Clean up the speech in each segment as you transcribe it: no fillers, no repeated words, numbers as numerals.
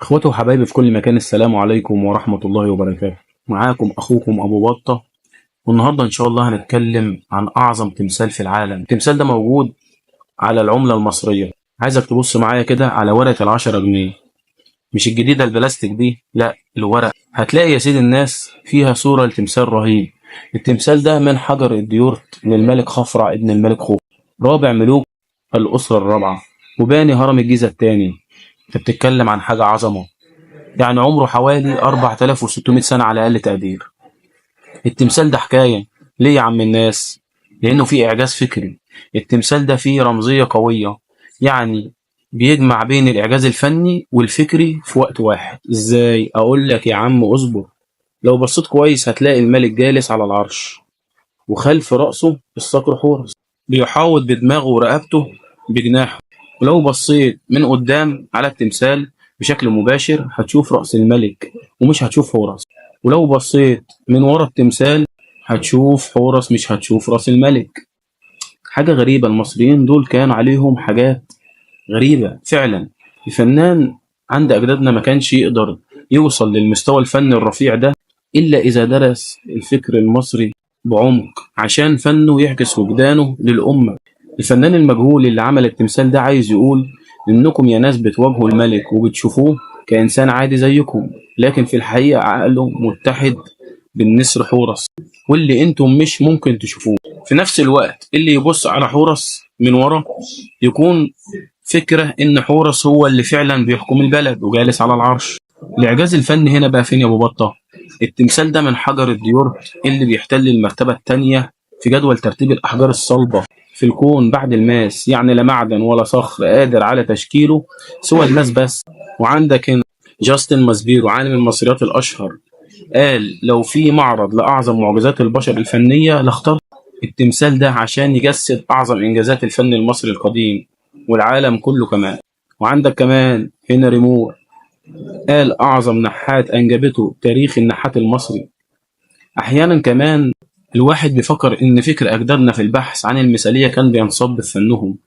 اخواتي وحبايبي في كل مكان، السلام عليكم ورحمة الله وبركاته. معاكم اخوكم ابو بطة، والنهاردة ان شاء الله هنتكلم عن اعظم تمثال في العالم. التمثال ده موجود على العملة المصرية. عايزك تبص معايا كده على ورقة ال10 جنيه، مش الجديدة البلاستيك دي، لا الورق. هتلاقي يا سيدي الناس فيها صورة لتمثال رهيب. التمثال ده من حجر الديورت للملك خفرع ابن الملك خوف، رابع ملوك الأسرة الرابعة، وباني هرم الجيزة الثاني. انت بتتكلم عن حاجة عظمة، يعني عمره حوالي 4600 سنة على أقل تقدير. التمثال ده حكاية. ليه يا عم الناس؟ لأنه فيه إعجاز فكري. التمثال ده فيه رمزية قوية، يعني بيجمع بين الإعجاز الفني والفكري في وقت واحد. إزاي؟ أقول لك يا عم اصبر. لو بصيت كويس هتلاقي الملك جالس على العرش، وخلف رأسه الصقر حورس بيحاوط بدماغه ورقبته بجناحه. ولو بصيت من قدام على التمثال بشكل مباشر هتشوف رأس الملك ومش هتشوف حورس، ولو بصيت من ورا التمثال هتشوف حورس مش هتشوف رأس الملك. حاجة غريبة، المصريين دول كان عليهم حاجات غريبة فعلا. الفنان عند أجدادنا ما كانش يقدر يوصل للمستوى الفني الرفيع ده إلا إذا درس الفكر المصري بعمق، عشان فنه يعكس وجدانه للأمة. الفنان المجهول اللي عمل التمثال ده عايز يقول إنكم يا ناس بتواجهوا الملك وبتشوفوه كإنسان عادي زيكم، لكن في الحقيقة عقله متحد بالنسر حورس، واللي انتم مش ممكن تشوفوه. في نفس الوقت اللي يبص على حورس من ورا يكون فكرة إن حورس هو اللي فعلا بيحكم البلد وجالس على العرش. الإعجاز الفني هنا بقى فين يا أبو بطة؟ التمثال ده من حجر الديورت اللي بيحتل المرتبة الثانية في جدول ترتيب الأحجار الصلبة في الكون بعد الماس، يعني لا معدن ولا صخر قادر على تشكيله سوى الماس بس. وعندك هنا جاستن ماسبيرو عالم المصريات الأشهر قال لو في معرض لأعظم معجزات البشر الفنية لاخترت التمثال ده عشان يجسد أعظم إنجازات الفن المصري القديم والعالم كله كمان. وعندك كمان هنري مور قال أعظم نحات أنجبته تاريخ النحات المصري. أحيانا كمان الواحد بيفكر إن فكر أجدادنا في البحث عن المثالية كان بينصب في فنهم،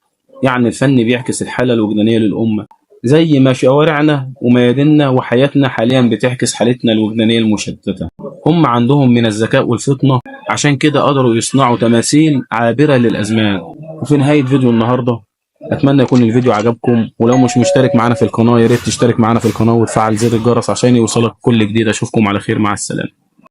يعني الفن بيعكس الحالة الوجدانية للأمة، زي ما شوارعنا ومياديننا وحياتنا حاليا بتعكس حالتنا الوجدانية المشتتة. هم عندهم من الذكاء والفطنة، عشان كده قدروا يصنعوا تماثيل عابرة للأزمان. وفي نهاية فيديو النهاردة أتمنى يكون الفيديو عجبكم، ولو مش مشترك معنا في القناة ياريت تشترك معنا في القناة وتفعل زر الجرس عشان يوصلك كل جديد. أشوفكم على خير، مع السلامة.